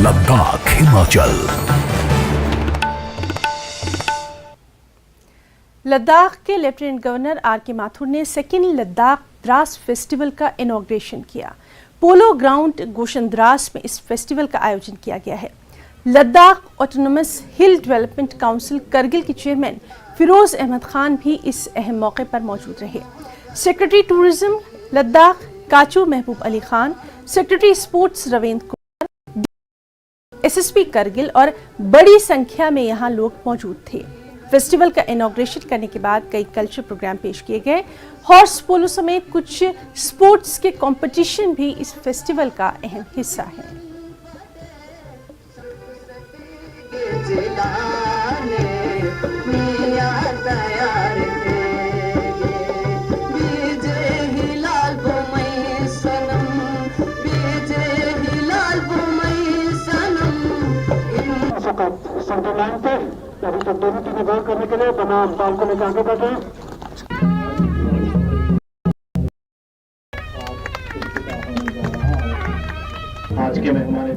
लद्दाख हिमाचल। लद्दाख के lieutenant governor are के माथुर ने सेकेंड लद्दाख द्रास फेस्टिवल का इनॉग्रेशन किया। पोलो ग्राउंड गोशन द्रास में इस फेस्टिवल का आयोजन किया गया है। लद्दाख ऑटोनोमस हिल डेवलपमेंट काउंसिल करगिल के चेयरमैन फिरोज अहमद खान भी इस अहम मौके पर मौजूद रहे। सेक्रेटरी टूरिज्म लद्दाख काचू महबूब Ali Khan, secretary sports Ravindra Kumar, SSP Kargil और बड़ी संख्या में यहां लोग मौजूद थे। फेस्टिवल का इनॉग्रेशन करने के बाद कई कल्चर प्रोग्राम पेश किए गए। हॉर्स पोलो समेत कुछ स्पोर्ट्स के कंपटीशन भी इस फेस्टिवल का अहम हिस्सा है। सेंटर लाइन पे अभी तक दोनों टीमें गोल करने के लिए बनाम बॉल को लेकर आगे बढ़ रहे हैं। आज के मेहमान